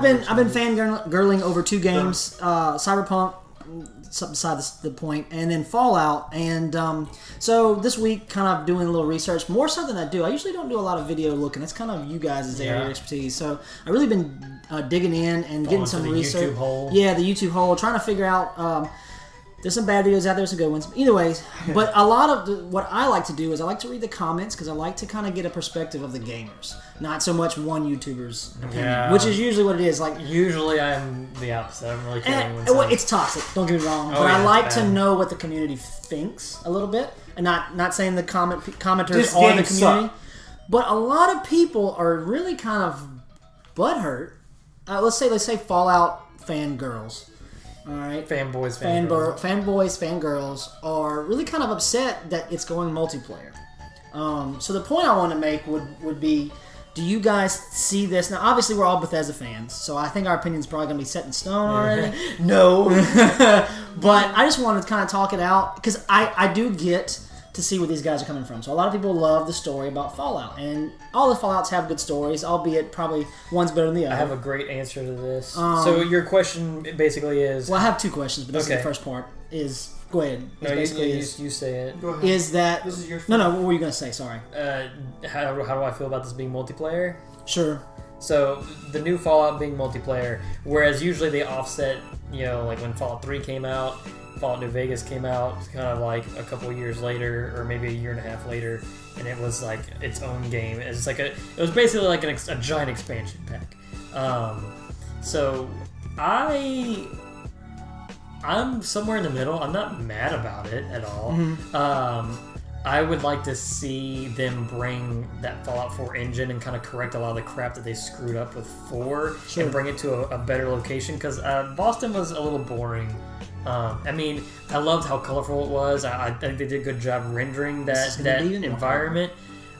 I've been fangirling over 2 games, Cyberpunk, something beside the point, and then Fallout. And so this week, kind of doing a little research, more so than I do. I usually don't do a lot of video looking. That's kind of you guys' area of expertise. So I've really been digging in and getting some research. YouTube hole. Yeah, the YouTube hole, trying to figure out. There's some bad videos out there, some good ones. Either ways, but a lot of what I like to do is I like to read the comments because I like to kind of get a perspective of the gamers, not so much one YouTuber's opinion, which is usually what it is. Like usually, I'm the opposite. I'm really caring. It's toxic. Don't get me wrong, but I like to know what the community thinks a little bit, and not saying the commenters are the community, but a lot of people are really kind of butthurt. Let's say Fallout fangirls. All right, fanboys, fangirls are really kind of upset that it's going multiplayer. So the point I want to make would be, do you guys see this? Now, obviously, we're all Bethesda fans, so I think our opinion's probably going to be set in stone already. No. But I just wanted to kind of talk it out, because I do get to see where these guys are coming from. So a lot of people love the story about Fallout, and all the Fallouts have good stories, albeit probably one's better than the other. I have a great answer to this. So your question basically is... Well, I have 2 questions, but this is the first part. Go ahead. No, you say it. Go ahead. Is that... This is your No, what were you going to say? Sorry. How do I feel about this being multiplayer? Sure. So, the new Fallout being multiplayer, whereas usually they offset, like when Fallout 3 came out, Fallout New Vegas came out, kind of like a couple years later, or maybe a year and a half later, and it was like its own game. It was basically like a giant expansion pack. So I'm somewhere in the middle. I'm not mad about it at all. Mm-hmm. I would like to see them bring that Fallout 4 engine and kind of correct a lot of the crap that they screwed up with 4 and bring it to a better location, because Boston was a little boring. I loved how colorful it was. I think they did a good job rendering that environment.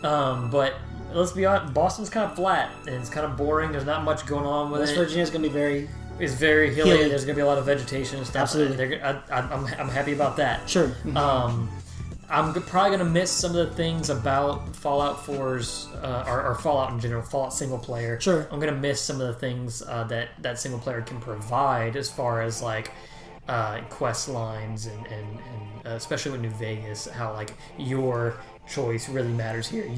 But let's be honest, Boston's kind of flat and it's kind of boring. There's not much going on with it. West Virginia's going to be It's very hilly. There's going to be a lot of vegetation and stuff. Absolutely. I'm happy about that. Sure. I'm probably going to miss some of the things about Fallout 4's, or Fallout in general, Fallout single player. Sure. I'm going to miss some of the things that single player can provide, as far as like quest lines and especially with New Vegas, how like your choice really matters here.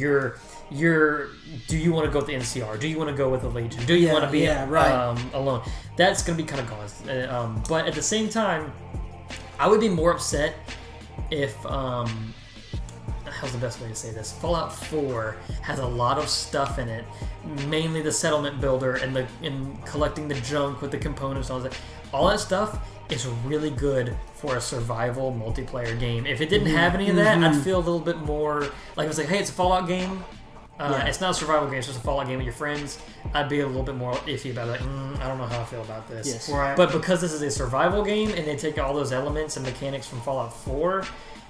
Do you want to go with the NCR? Do you want to go with the Legion? Do you want to be alone? That's going to be kind of gone. But at the same time, I would be more upset if how's the best way to say this? Fallout 4 has a lot of stuff in it, mainly the settlement builder and collecting the junk with the components and all that. All that stuff is really good for a survival multiplayer game. If it didn't have any of that, I'd feel a little bit more like, I was like, hey, it's a Fallout game. It's not a survival game, it's just a Fallout game with your friends. I'd be a little bit more iffy about it. I don't know how I feel about this. Yes. Right. But because this is a survival game and they take all those elements and mechanics from Fallout 4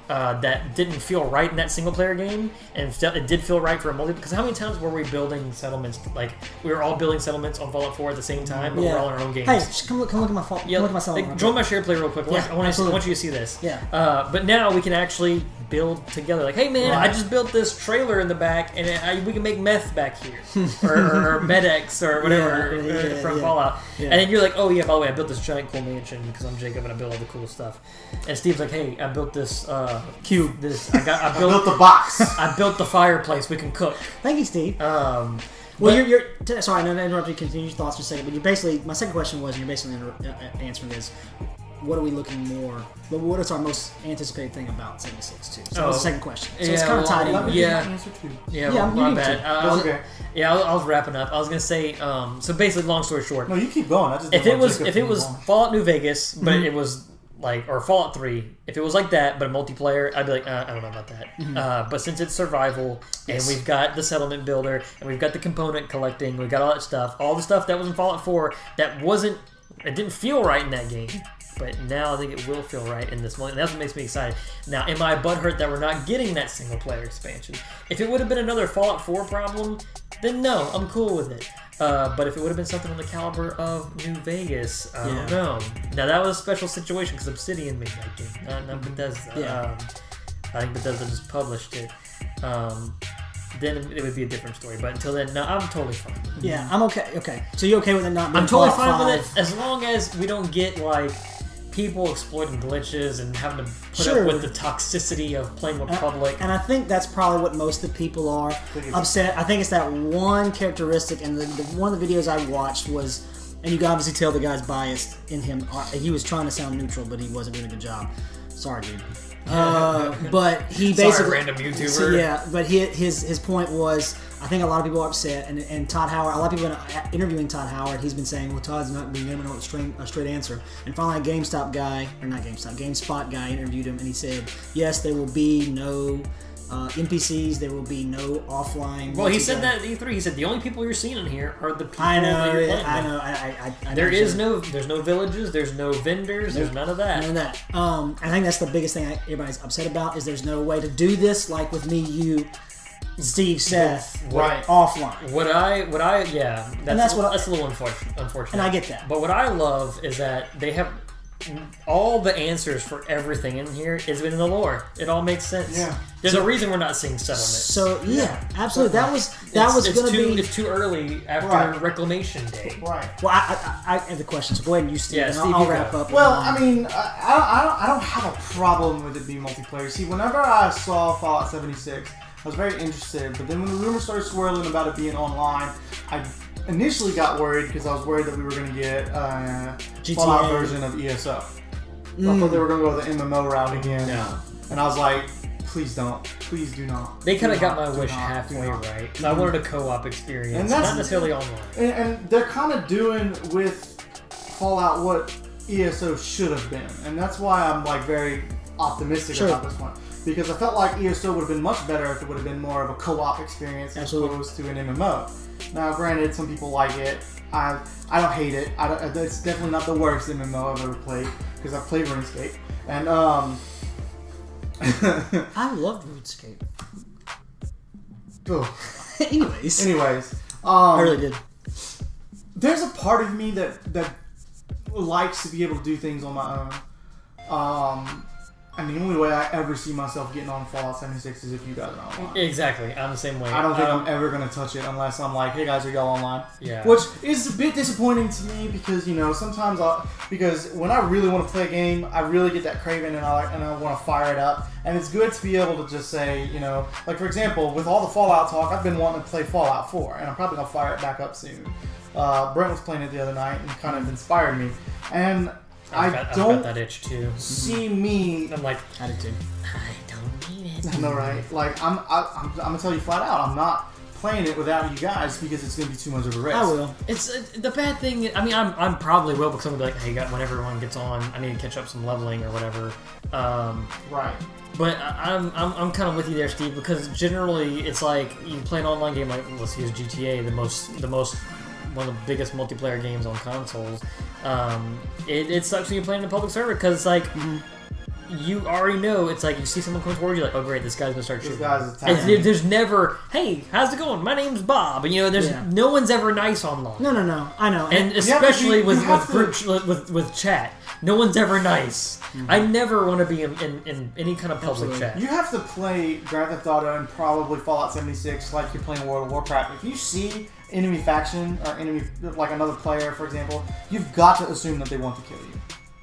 that didn't feel right in that single player game, and it did feel right for a multi. Because how many times were we building settlements? Like, we were all building settlements on Fallout 4 at the same time, but we're all in our own games. Hey, come look at my settlement. Yeah, look at my settlement. Join my share play real quick. I want you to see this. Yeah. But now we can actually build together. Like, hey man, I just built this trailer in the back, and we can make meth back here, or MedX or whatever from Fallout. Yeah. And then you're like, oh yeah, by the way, I built this giant cool mansion because I'm Jacob and I built all the cool stuff. And Steve's like, hey, I built this cube. I built the box. I built the fireplace. We can cook. Thank you, Steve. Well, you're sorry, I know I interrupted you. Continue your thoughts for a second, but you're basically, my second question was, and you're basically answering is, what are we looking more? What is our most anticipated thing about 76 too? So that's the second question. So it's kind of tied in. My bad. I was wrapping up. I was gonna say, so basically, long story short. No, you keep going. If it was Fallout New Vegas, but it was like, or Fallout 3, if it was like that, but a multiplayer, I'd be like, I don't know about that. But since it's survival, and we've got the settlement builder, and we've got the component collecting, we've got all that stuff, all the stuff that was in Fallout 4 it didn't feel right in that game. But now I think it will feel right in this one. And that's what makes me excited. Now, am I butthurt that we're not getting that single-player expansion? If it would have been another Fallout 4 problem, then no, I'm cool with it. But if it would have been something on the caliber of New Vegas, I don't know. Now, that was a special situation because Obsidian made that game, not Bethesda. I think Bethesda just published it. then it would be a different story. But until then, no, I'm totally fine. Yeah, I'm okay. Okay, so you okay with it not being I'm totally Fallout fine with 5? it as long as we don't get like people exploiting glitches and having to put Sure. up with the toxicity of playing with public. And I think that's probably what most of the people are upset. I think it's that one characteristic, and one of the videos I watched was, and you can obviously tell the guy's biased in him. He was trying to sound neutral, but he wasn't doing a good job. Sorry, dude. But he basically... Sorry, random YouTuber. So, yeah, but his point was, I think a lot of people are upset, and Todd Howard, a lot of people interviewing Todd Howard, he's been saying, well, Todd's not being able to know a straight answer. And finally a GameSpot guy interviewed him, and he said, yes, there will be no NPCs, there will be no offline... Well, he said that at E3. He said the only people you're seeing in here are the people I know, that you're playing I with. know. There's no villages, there's no vendors, there's none of that. None of that. I think that's the biggest thing everybody's upset about, is there's no way to do this like with me, you, Steve, Seth, right, offline. That's a little unfortunate. And I get that. But what I love is that they have all the answers for everything in here is in the lore. It all makes sense. Yeah. There's a reason we're not seeing settlements. So yeah, absolutely. That was going to be. It's too early after Reclamation Day. Right. Well, I have the question. So go ahead and you, Steve, Yeah, and Steve, I'll you wrap go. up. Well, I mean, I don't have a problem with it being multiplayer. See, whenever I saw Fallout 76, I was very interested. But then when the rumors started swirling about it being online, I initially got worried because I was worried that we were going to get a Fallout version of ESO. I thought they were going to go the MMO route again. No. And I was like, please don't. Please do not. They kind of got my wish halfway right. I wanted a co-op experience, And that's- not necessarily online. And they're kind of doing with Fallout what ESO should have been. And that's why I'm like very optimistic about this one. Because I felt like ESO would have been much better if it would have been more of a co-op experience as opposed to an MMO. Now, granted, some people like it. I don't hate it. It's definitely not the worst MMO I've ever played because I've played RuneScape. And I love RuneScape. oh. Anyways, I really did. There's a part of me that likes to be able to do things on my own. And the only way I ever see myself getting on Fallout 76 is if you guys are online. Exactly, I'm the same way. I don't think I'm ever going to touch it unless I'm like, hey guys, are y'all online? Yeah. Which is a bit disappointing to me because, you know, sometimes because when I really want to play a game, I really get that craving and I want to fire it up. And it's good to be able to just say, you know, like for example, with all the Fallout talk, I've been wanting to play Fallout 4 and I'm probably going to fire it back up soon. Brent was playing it the other night and kind of inspired me. And I've got that itch too. See me. I'm like, I did too. I don't need it. I know, right? Like I'm gonna tell you flat out, I'm not playing it without you guys because it's gonna be too much of a risk. I will. It's the bad thing. I mean, I'm probably will because I'm gonna be like, hey, when everyone gets on, I need to catch up some leveling or whatever. Right. But I'm kind of with you there, Steve, because generally it's like you play an online game like let's use GTA, the most one of the biggest multiplayer games on consoles. It sucks when you play in a public server because it's like you already know. It's like you see someone come towards you, like, oh great, this guy's gonna start shooting. This guy's attacking. There's never, hey, how's it going? My name's Bob. And, you know, there's no one's ever nice online. No. I know. And especially with chat, no one's ever nice. I never want to be in any kind of public chat. You have to play Grand Theft Auto and probably Fallout 76 like you're playing World of Warcraft. If you see enemy faction or enemy like another player, for example, you've got to assume that they want to kill you.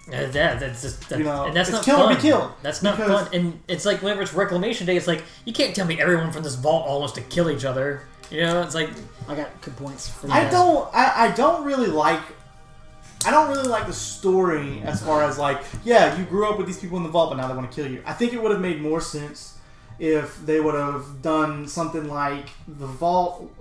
That's just You know, and that's it's not kill fun. or be killed. That's not fun. And it's like whenever it's Reclamation Day, it's like you can't tell me everyone from this vault all wants to kill each other. You know, it's like I got good points for I that. don't really like the story as far as like, yeah, you grew up with these people in the vault, but now they want to kill you. I think it would have made more sense if they would have done something like the vault.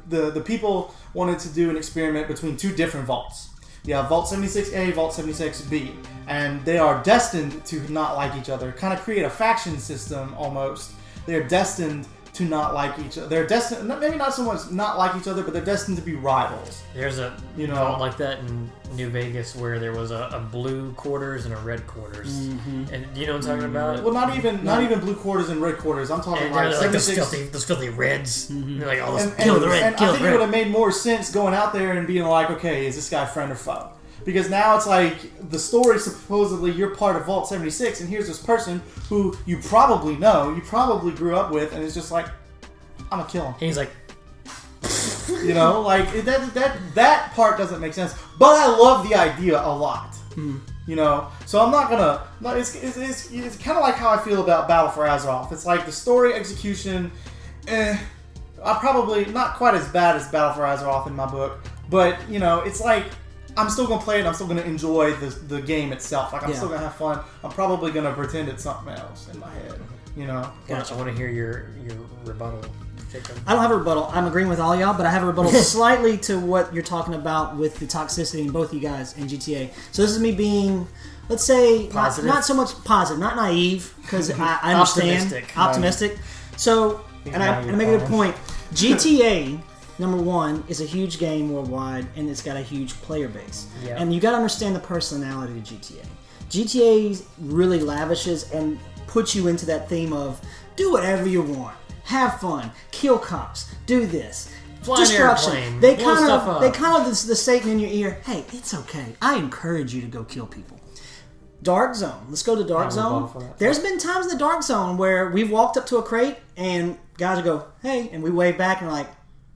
The people wanted to do an experiment between two different vaults. Yeah, Vault 76A, Vault 76B, and they are destined to not like each other. Kind of create a faction system almost. They're destined to not like each other. They're destined, maybe not so much not like each other, but they're destined to be rivals. There's a vault like that in New Vegas where there was a blue quarters and a red quarters. And you know what I'm talking about? Well, not even blue quarters and red quarters. I'm talking And like they're like those 76. filthy reds. They're like, oh, let's Kill the red. And Kill I the think it would red. have made more sense going out there and being like, okay, is this guy friend or foe? Because now it's like the story supposedly you're part of Vault 76, and here's this person who you probably know, you probably grew up with, and it's just like, I'm gonna kill him. He's like, You know, like that part doesn't make sense. But I love the idea a lot. You know, so I'm not gonna. No, it's kind of like how I feel about Battle for Azeroth. It's like the story execution. I probably not quite as bad as Battle for Azeroth in my book, but you know, it's like I'm still gonna play it. I'm still gonna enjoy the game itself. Like I'm still gonna have fun. I'm probably gonna pretend it's something else in my head. You know. I want to hear your rebuttal, Jacob. I don't have a rebuttal. I'm agreeing with all y'all, but I have a rebuttal slightly to what you're talking about with the toxicity in both you guys in GTA. So this is me being, let's say, not so much positive, not naive, because I understand. Optimistic. So, and I make a good point. GTA, number one, is a huge game worldwide, and it's got a huge player base. Yeah. And you got to understand the personality of GTA. GTA really lavishes and puts you into that theme of do whatever you want. Have fun, kill cops, do this, destruction. They kind of the Satan in your ear. Hey, it's okay. I encourage you to go kill people. Dark Zone. Let's go to Dark Zone. There's been times in the Dark Zone where we've walked up to a crate and guys will go, "Hey," and we wave back and we're like,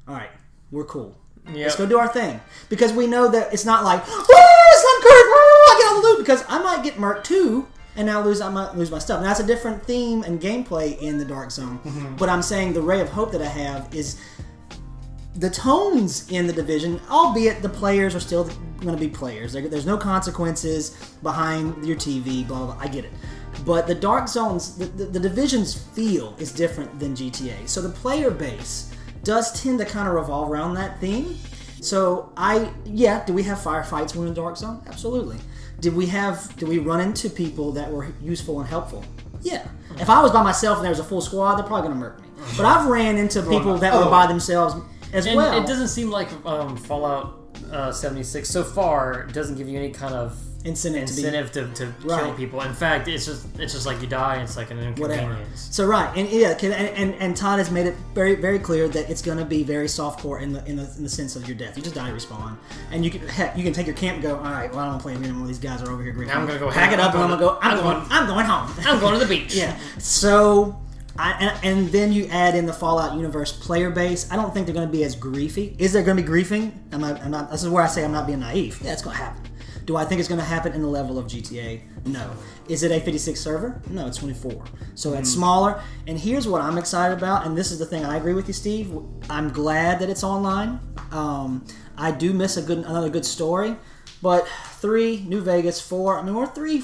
"All right, we're cool. Yep. Let's go do our thing," because we know that it's not like, "Oh, it's I get all the loot," because I might get murked too. And now I might lose my stuff. Now, that's a different theme and gameplay in the Dark Zone. Mm-hmm. But I'm saying the ray of hope that I have is the tones in the Division, albeit the players are still going to be players. There's no consequences behind your TV, blah, blah, blah. I get it. But the Dark Zones, the Division's feel is different than GTA. So the player base does tend to kind of revolve around that theme. So do we have firefights when in the Dark Zone? Absolutely. Did we run into people that were useful and helpful? Yeah. If I was by myself and there was a full squad, they're probably going to murk me. But I've ran into people that were by themselves as well. It doesn't seem like Fallout 76 so far doesn't give you any kind of incentive to kill people. In fact, it's just like you die and it's like an inconvenience. Whatever. So and Todd has made it very, very clear that it's going to be very softcore in the sense of your death. You just die and respawn, and you can take your camp and go, all right, well, I don't want to play anymore. These guys are over here. I'm going to go pack it up and I'm going home. I'm going to the beach. Yeah. So. And then you add in the Fallout universe player base. I don't think they're going to be as griefy. Is there going to be griefing? I'm not. This is where I say I'm not being naive. Yeah, it's going to happen. Do I think it's going to happen in the level of GTA? No. Is it a 56 server? No, it's 24. So it's smaller. And here's what I'm excited about, and this is the thing I agree with you, Steve. I'm glad that it's online. I do miss another good story. But 3, New Vegas, 4. I mean, we're three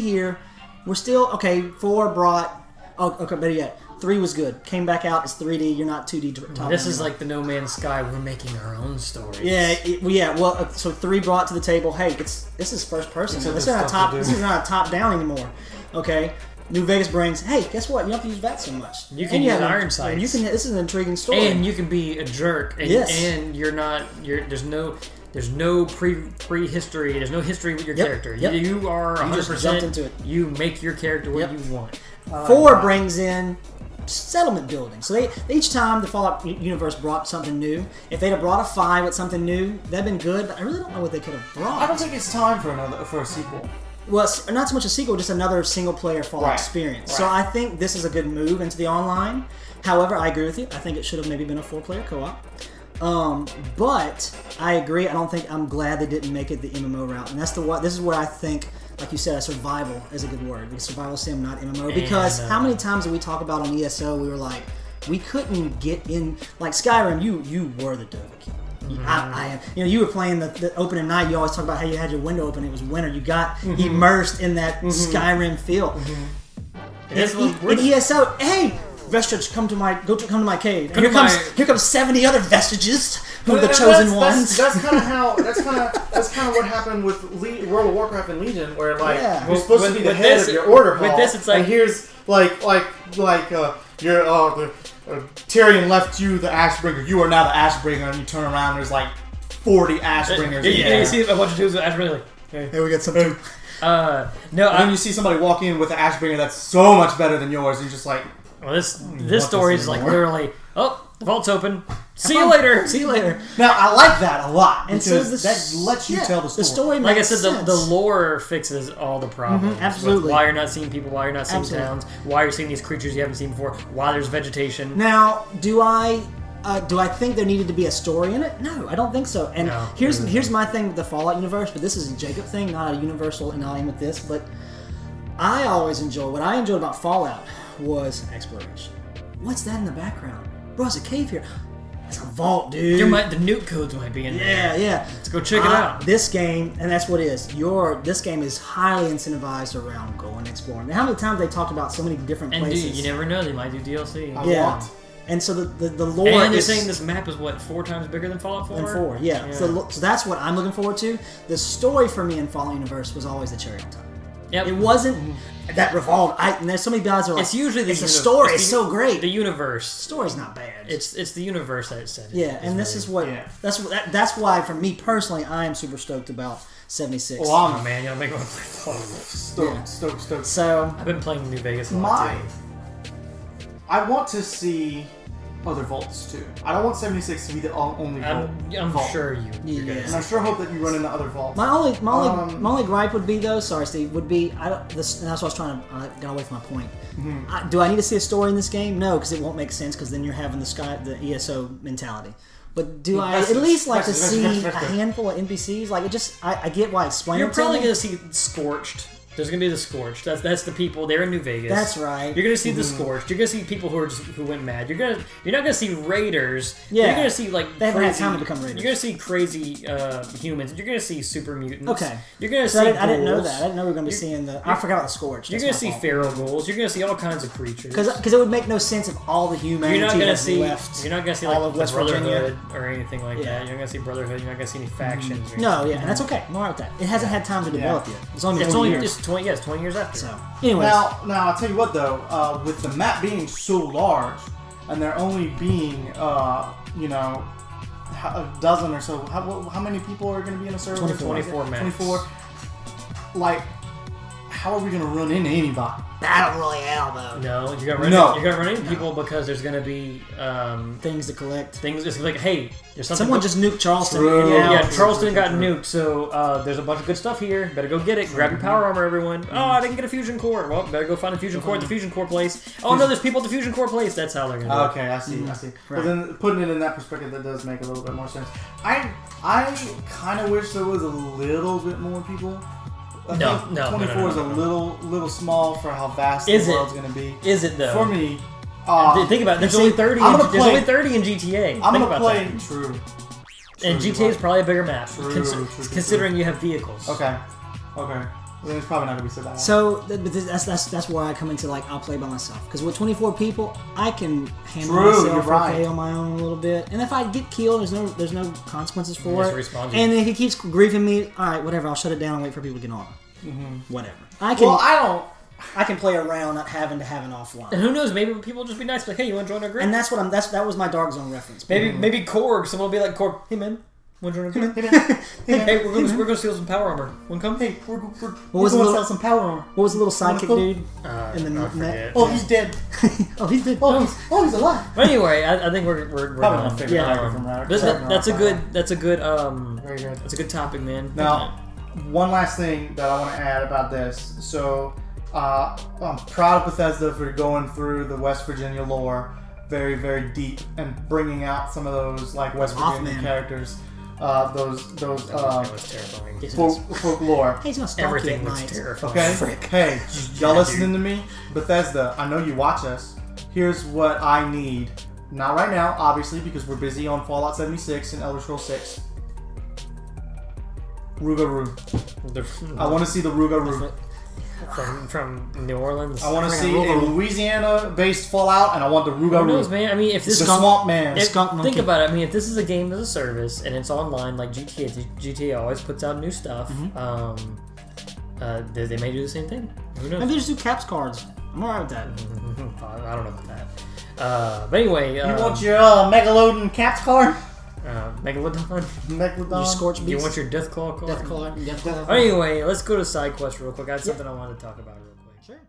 here. We're still okay. 4 brought. Oh, okay, better yet. 3 was good. Came back out as 3D. You're not 2D. This is like the No Man's Sky. We're making our own stories. Yeah. Well, so 3 brought to the table. Hey, this is first person. This is not top down anymore. Okay. New Vegas brings. Hey, guess what? You don't have to use that so much. You can use iron sights. This is an intriguing story. And you can be a jerk. And, and you're not. There's no prehistory. There's no history with your character. Yep. You are 100%. Just jumped into it. You make your character what you want. 4 brings in settlement building. So each time the Fallout universe brought something new. If they'd have brought a 5 with something new, that'd been good. But I really don't know what they could have brought. I don't think it's time for a sequel. Well, not so much a sequel, just another single-player Fallout experience. Right. So I think this is a good move into the online. However, I agree with you. I think it should have maybe been a 4-player co-op. But I agree. I'm glad they didn't make it the MMO route, and this is where I think, like you said, survival is a good word. Because survival sim, not MMO. Because how many times did we talk about on ESO? We were like, we couldn't get in. Like Skyrim, you were the Dovahkiin. I am. You were playing the opening night. You always talk about how you had your window open. It was winter. You got immersed in that Skyrim feel. In ESO, hey. Vestige, come to my cave. And here comes 70 other vestiges who are the chosen ones. That's kind of what happened with World of Warcraft and Legion, where you're supposed to be the head of your order hall. With this, it's like, and here's you're Tyrion left you the Ashbringer. You are now the Ashbringer, and you turn around. And there's like 40 Ashbringers. Yeah, you see a bunch of dudes with Ashbringer. Like, hey, we got some too. No, and then you see somebody walk in with an Ashbringer that's so much better than yours, and you're just like. Well, this story is like literally, The vault's open. See you later. See you later. Now, I like that a lot. And because so that lets you tell the story. The story Like I makes said, sense. the lore fixes all the problems. absolutely. With why you're not seeing people, why you're not seeing Absolutely. towns, why you're seeing these creatures you haven't seen before, why there's vegetation. Now, do I think there needed to be a story in it? No, I don't think so. And No. here's my thing with the Fallout universe, but this is a Jacob thing, not a universal, and I'll aim with this. But what I enjoyed about Fallout was exploration. What's that in the background? Bro, it's a cave here. It's a vault, dude. The nuke codes might be in there. Yeah. Let's go check it out. This game, and that's what it is. This game is highly incentivized around going exploring. How many times they talked about so many different And places? dude, you never know, they might do DLC. Yeah. And so the lore And they're is saying this map is what, 4 times bigger than Fallout 4? than 4. Yeah. So that's what I'm looking forward to. The story for me in Fallout Universe was always the cherry on top. Yep. It wasn't that revolved. And there's so many guys that are like, It's usually the story. it's It's the- so great. The universe. Story's not bad. It's the universe that it said. Yeah, and this is what that's why for me personally, I am super stoked about 76. Well, Oh man, you don't make me want to play Fallout. Stoked. So I've been playing New Vegas a lot too. I want to see other vaults too. I don't want 76 to be the only vault. I'm vault. sure you're Yeah. gonna And I sure hope that you run into other vaults. my only gripe would be though, sorry Steve, would be and that's what I was trying to get away from my point. Do I need to see a story in this game? No, because it won't make sense because then you're having the ESO mentality. But do I at least like to see a handful of NPCs? Like I get why explaining. You're it to probably me. gonna see Scorched. There's gonna be the Scorched. That's the people. They're in New Vegas. That's right. You're gonna see the Scorched. You're gonna see people who went mad. You're not gonna see raiders. Yeah. You're gonna see like They haven't had crazy, time to become raiders. You're gonna see crazy humans. You're gonna see super mutants. Okay. You're gonna So see. I didn't know ghouls. that. I didn't know we were going to be seeing the. I forgot about the Scorch. You're gonna see feral ghouls. You're gonna see all kinds of creatures. Because it would make no sense if all the humanity You're not gonna has see. left. You're not gonna see like all of the West Virginia. Brotherhood or anything like Yeah. that. You're not gonna see Brotherhood. You're not gonna see any factions. or No, anything. yeah, and that's okay. I'm alright with that. It hasn't had time to develop yet. It's only It's 20 only years. just 20. Yes, 20 years after. So, anyways, Now I'll tell you what though, with the map being so large, and there only being a dozen or so, how many people are going to be in a server? 24 max. 24. Like, how are we going to run into anybody? Battle Royale though. No, you're gonna run into people because there's gonna be Things to collect. things. It's like, hey, there's something. Someone just nuked Charleston. True. Yeah, Charleston got nuked, so there's a bunch of good stuff here. Better go get it. Grab your power armor, everyone. Oh, I didn't get a fusion core. Well, better go find a fusion core at the fusion core place. Oh no, there's people at the fusion core place. That's how they're gonna do it. Okay, I see. Right. But then putting it in that perspective, that does make a little bit more sense. I kind of wish there was a little bit more people. I No, think no, 24 no. is a little small for how vast Is the it? world's going to be. Is it though? For me, Think about it. There's see, only 30. I'm gonna There's play- only 30 in GTA. I'm Think gonna about play that. true. And GTA is probably a bigger map, True, considering you have vehicles. Okay. Then it's probably not gonna be so bad. So, but that's where I come into like I'll play by myself because with 24 people I can handle True, myself you're right. okay on my own a little bit, and if I get killed, there's no consequences for Just it. respawn you. And if he keeps griefing me, all right, whatever, I'll shut it down and wait for people to get on. Whatever. I can I can play around not having to have an offline. And who knows? Maybe people will just be nice, like, hey, you want to join our group? And that's what that was my Dark Zone reference. Maybe Korg. Someone will be like Korg. Hey man, want to join our group? Hey, we're gonna steal some power armor. Want to come? Hey, we're was the going to little- sell some power armor. What was the little sidekick go? dude I in the net? forget. Oh, he's dead. Oh, he's dead. Oh, he's alive. But anyway, I think we're Probably done. not figuring Yeah. it out from that. That's a good Very good. that's a good topic, man. Now, one last thing that I want to add about this. So, I'm proud of Bethesda for going through the West Virginia lore very, very deep and bringing out some of those like West Virginia Mothman. characters. It was terrifying. Folklore. He's gonna stalk Everything you at looks night. terrifying. Okay? Frick. Hey, y'all listening to me? Bethesda, I know you watch us. Here's what I need. Not right now, obviously, because we're busy on Fallout 76 and Elder Scrolls 6. Rougarou. I want to see the Rougarou. From New Orleans. I want to see a Rougarou. Louisiana-based Fallout, and I want the Who knows, Rougarou. man? I mean, if The this Swamp Man. Skunk monkey. think about it. I mean, if this is a game as a service and it's online like GTA, GTA always puts out new stuff. They may do the same thing. Who knows? Maybe just do caps cards. I'm alright with that. I don't know about that. But anyway, You want your Megalodon Caps card? Megalodon. Megalodon? Your Scorch You Beast. want your Deathclaw card? Deathclaw. Anyway, let's go to side quest real quick. I had something I wanted to talk about real quick. Sure.